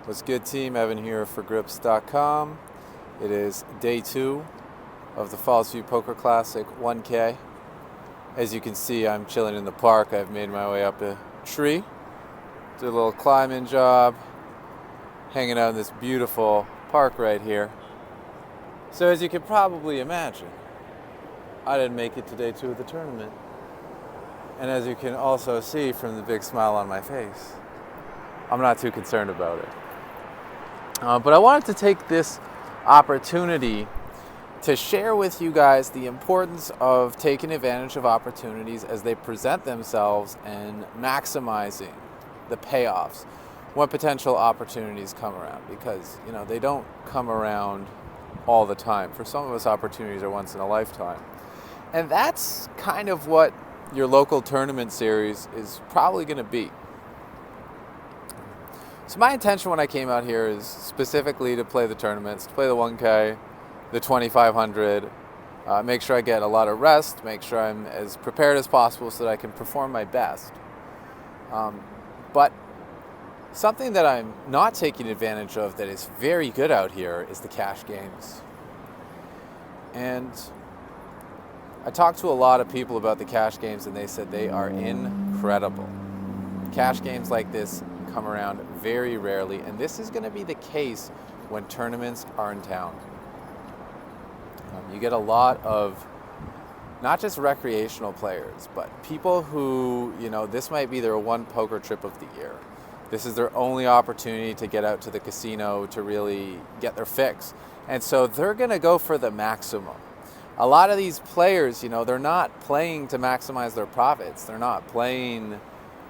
What's good, team? Evan here for Grips.com. It is day 2 of the Fallsview Poker Classic 1K. As you can see, I'm chilling in the park. I've made my way up a tree, did a little climbing job, hanging out in this beautiful park right here. So as you can probably imagine, I didn't make it to day 2 of the tournament. And as you can also see from the big smile on my face, I'm not too concerned about it. But I wanted to take this opportunity to share with you guys the importance of taking advantage of opportunities as they present themselves and maximizing the payoffs when potential opportunities come around, because they don't come around all the time. For some of us, opportunities are once in a lifetime, and that's kind of what your local tournament series is probably going to be. So my intention when I came out here is specifically to play the tournaments, to play the 1K, the 2500, make sure I get a lot of rest, make sure I'm as prepared as possible so that I can perform my best. But something that I'm not taking advantage of that is very good out here is the cash games. And I talked to a lot of people about the cash games and they said they are incredible. Cash games like this come around very rarely, and this is going to be the case when tournaments are in town. You get a lot of not just recreational players, but people who, this might be their one poker trip of the year. This is their only opportunity to get out to the casino to really get their fix. And so they're going to go for the maximum. A lot of these players, they're not playing to maximize their profits. They're not playing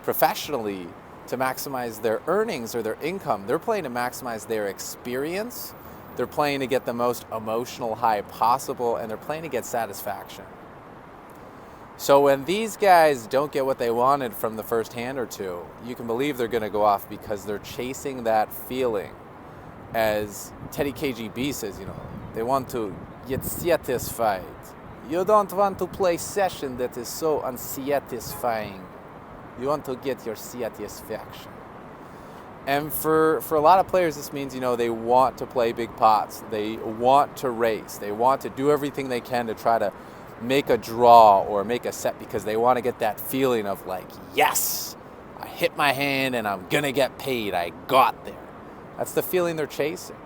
professionally to maximize their earnings or their income. They're playing to maximize their experience. They're playing to get the most emotional high possible, and they're playing to get satisfaction. So when these guys don't get what they wanted from the first hand or two, you can believe they're going to go off because they're chasing that feeling. As Teddy KGB says, they want to get satisfied. You don't want to play session that is so unsatisfying. You want to get your satisfaction. And for a lot of players, this means, they want to play big pots. They want to race. They want to do everything they can to try to make a draw or make a set because they want to get that feeling of like, yes, I hit my hand and I'm going to get paid. I got there. That's the feeling they're chasing.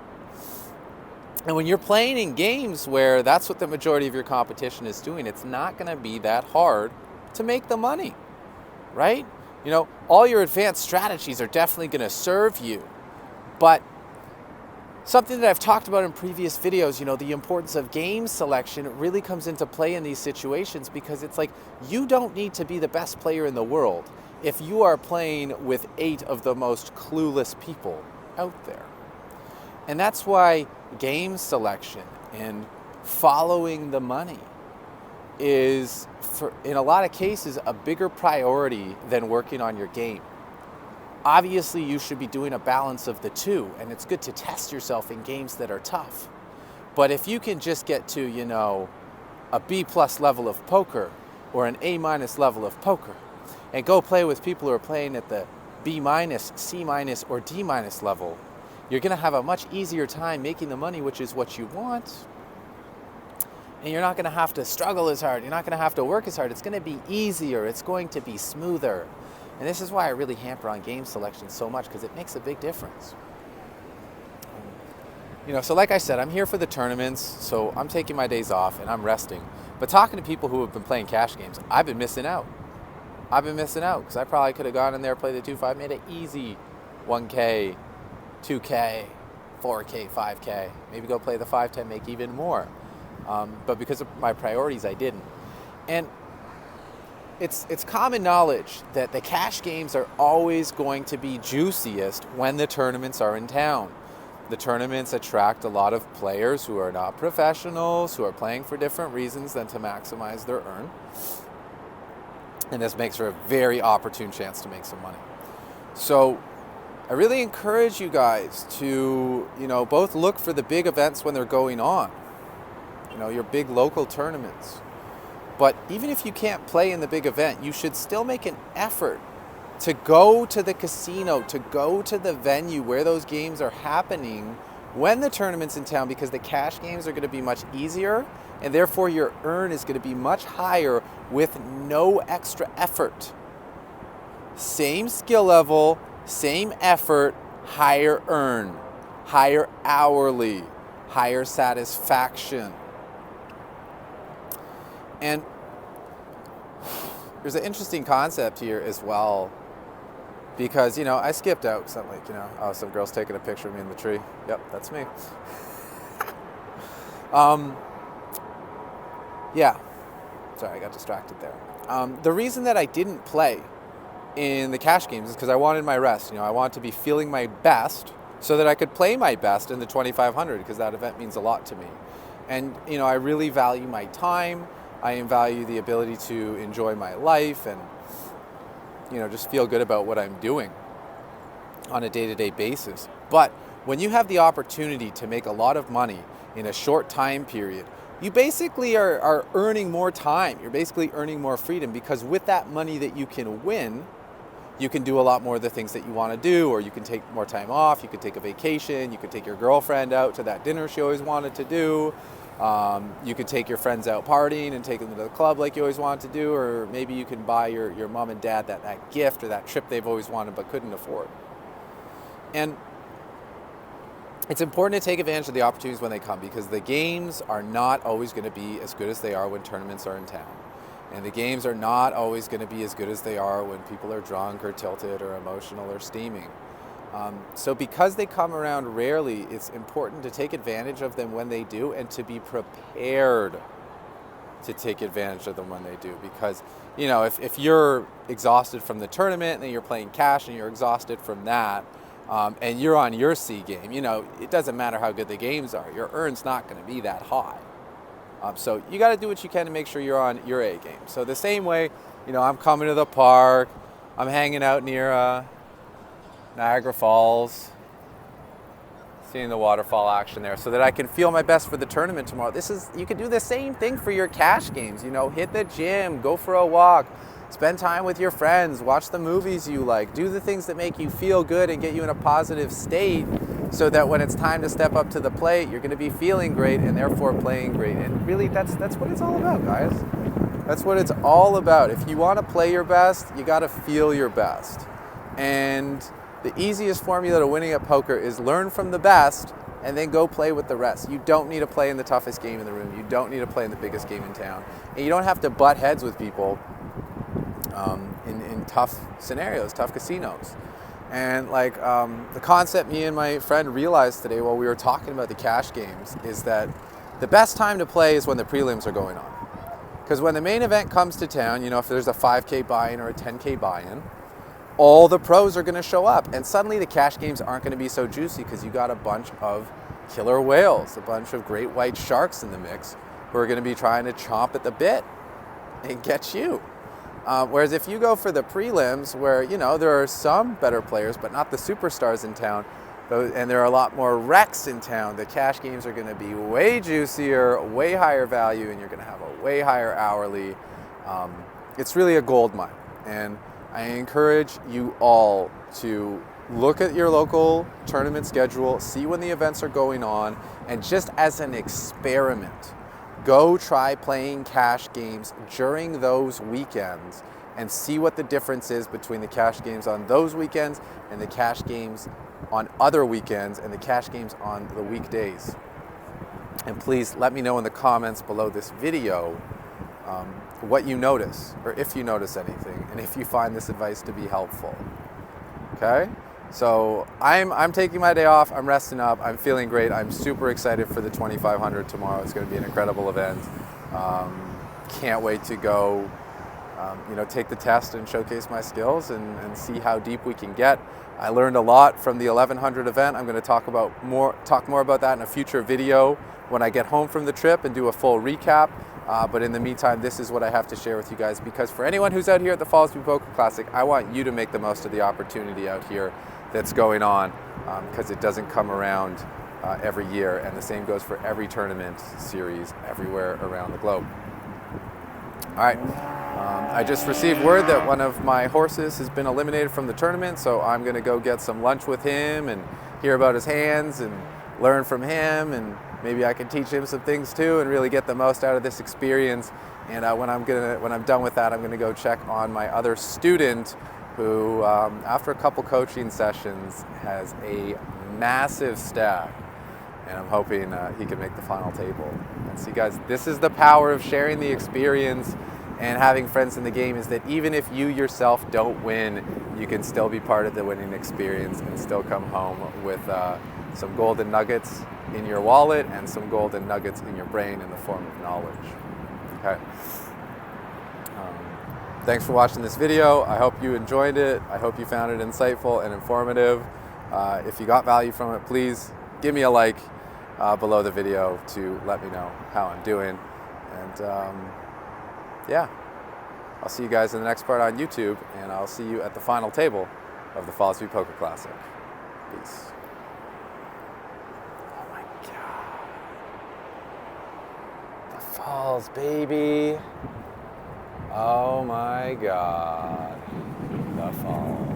And when you're playing in games where that's what the majority of your competition is doing, it's not going to be that hard to make the money. Right? All your advanced strategies are definitely going to serve you. But something that I've talked about in previous videos, the importance of game selection really comes into play in these situations, because it's like you don't need to be the best player in the world if you are playing with 8 of the most clueless people out there. And that's why game selection and following the money is, in a lot of cases, a bigger priority than working on your game. Obviously, you should be doing a balance of the two, and it's good to test yourself in games that are tough. But if you can just get to, a B+ level of poker or an A- level of poker and go play with people who are playing at the B-, C- or D- level, you're going to have a much easier time making the money, which is what you want. And you're not going to have to struggle as hard. You're not going to have to work as hard. It's going to be easier. It's going to be smoother. And this is why I really hamper on game selection so much, because it makes a big difference. So like I said, I'm here for the tournaments, so I'm taking my days off and I'm resting. But talking to people who have been playing cash games, I've been missing out. Because I probably could have gone in there, played the 2-5, made it easy 1K, 2K, 4K, 5K. Maybe go play the 5-10, make even more. But because of my priorities, I didn't. And it's common knowledge that the cash games are always going to be juiciest when the tournaments are in town. The tournaments attract a lot of players who are not professionals, who are playing for different reasons than to maximize their earn. And this makes for a very opportune chance to make some money. So I really encourage you guys to, both look for the big events when they're going on. Your big local tournaments. But even if you can't play in the big event, you should still make an effort to go to the casino, to go to the venue where those games are happening when the tournament's in town, because the cash games are going to be much easier, and therefore your earn is going to be much higher with no extra effort. Same skill level, same effort, higher earn, higher hourly, higher satisfaction. And there's an interesting concept here as well, because, you know, I skipped out because I'm like, you know, oh, some girl's taking a picture of me in the tree. Yep, that's me. Yeah. Sorry, I got distracted there. The reason that I didn't play in the cash games is because I wanted my rest. You know, I wanted to be feeling my best so that I could play my best in the 2500, because that event means a lot to me. And, you know, I really value my time. I value the ability to enjoy my life and, you know, just feel good about what I'm doing on a day-to-day basis. But when you have the opportunity to make a lot of money in a short time period, you basically are earning more time. You're basically earning more freedom, because with that money that you can win, you can do a lot more of the things that you want to do, or you can take more time off, you could take a vacation, you could take your girlfriend out to that dinner she always wanted to do. You could take your friends out partying and take them to the club like you always wanted to do, or maybe you can buy your mom and dad that gift or that trip they've always wanted but couldn't afford. And it's important to take advantage of the opportunities when they come, because the games are not always going to be as good as they are when tournaments are in town. And the games are not always going to be as good as they are when people are drunk or tilted or emotional or steaming. So because they come around rarely, it's important to take advantage of them when they do, and to be prepared to take advantage of them when they do. Because, you know, if you're exhausted from the tournament and then you're playing cash and you're exhausted from that, and you're on your C game, you know, it doesn't matter how good the games are, your earn's not going to be that high. So you got to do what you can to make sure you're on your A game. So the same way, you know, I'm coming to the park, I'm hanging out near Niagara Falls, seeing the waterfall action there, so that I can feel my best for the tournament tomorrow. You can do the same thing for your cash games. You know, hit the gym, go for a walk, spend time with your friends, watch the movies you like, do the things that make you feel good and get you in a positive state, so that when it's time to step up to the plate, you're going to be feeling great and therefore playing great. And really, that's what it's all about, guys. That's what it's all about. If you want to play your best, you got to feel your best. And the easiest formula to winning at poker is learn from the best and then go play with the rest. You don't need to play in the toughest game in the room. You don't need to play in the biggest game in town. And you don't have to butt heads with people in tough scenarios, tough casinos. And like the concept me and my friend realized today while we were talking about the cash games is that the best time to play is when the prelims are going on. Because when the main event comes to town, you know, if there's a 5K buy-in or a 10K buy-in, all the pros are going to show up, and suddenly the cash games aren't going to be so juicy, because you got a bunch of killer whales, a bunch of great white sharks in the mix who are going to be trying to chomp at the bit and get you. Whereas if you go for the prelims, where, you know, there are some better players but not the superstars in town, and there are a lot more wrecks in town, the cash games are going to be way juicier, way higher value, and you're going to have a way higher hourly. It's really a gold mine. And I encourage you all to look at your local tournament schedule, see when the events are going on, and just as an experiment, go try playing cash games during those weekends and see what the difference is between the cash games on those weekends and the cash games on other weekends and the cash games on the weekdays. And please let me know in the comments below this video what you notice, or if you notice anything, and if you find this advice to be helpful. Okay? So I'm taking my day off, I'm resting up, I'm feeling great, I'm super excited for the 2500 tomorrow. It's going to be an incredible event. Can't wait to go take the test and showcase my skills and see how deep we can get. I learned a lot from the 1100 event. I'm going to talk more about that in a future video when I get home from the trip and do a full recap. But in the meantime, this is what I have to share with you guys, because for anyone who's out here at the Fallsview Poker Classic, I want you to make the most of the opportunity out here that's going on, because it doesn't come around every year, and the same goes for every tournament series everywhere around the globe. All right, I just received word that one of my horses has been eliminated from the tournament, so I'm going to go get some lunch with him and hear about his hands and learn from him, and maybe I can teach him some things too and really get the most out of this experience. And when I'm done with that, I'm going to go check on my other student who, after a couple coaching sessions, has a massive stack. And I'm hoping he can make the final table. And see, guys, this is the power of sharing the experience and having friends in the game, is that even if you yourself don't win, you can still be part of the winning experience and still come home with some golden nuggets in your wallet and some golden nuggets in your brain in the form of knowledge. Okay. Thanks for watching this video. I hope you enjoyed it. I hope you found it insightful and informative. If you got value from it, please give me a like below the video to let me know how I'm doing. And yeah, I'll see you guys in the next part on YouTube, and I'll see you at the final table of the Fallsview Poker Classic. Peace. Oh my God. The Falls, baby. Oh my God. The Falls.